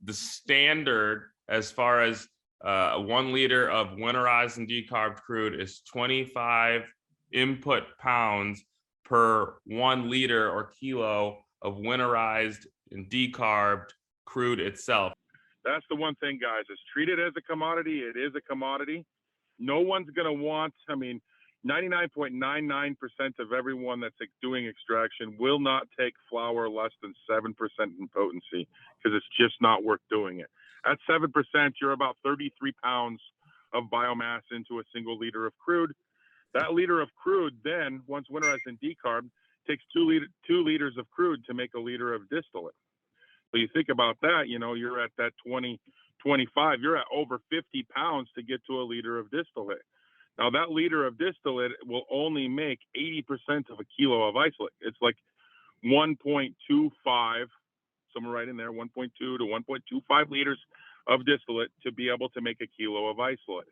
the standard as far as 1 liter of winterized and decarbed crude is 25 input pounds per 1 liter or kilo of winterized and decarbed crude itself. That's the one thing, guys, is treat it as a commodity. It is a commodity. No one's going to want, 99.99% of everyone that's doing extraction will not take flower less than 7% in potency because it's just not worth doing it. At 7%, you're about 33 pounds of biomass into a single liter of crude. That liter of crude then, once winterized and decarbed, takes 2 liters of crude to make a liter of distillate. So you think about that, you're at that 20, 25, you're at over 50 pounds to get to a liter of distillate. Now that liter of distillate will only make 80% of a kilo of isolate. It's like 1.25, somewhere right in there, 1.2 to 1.25 liters of distillate to be able to make a kilo of isolate.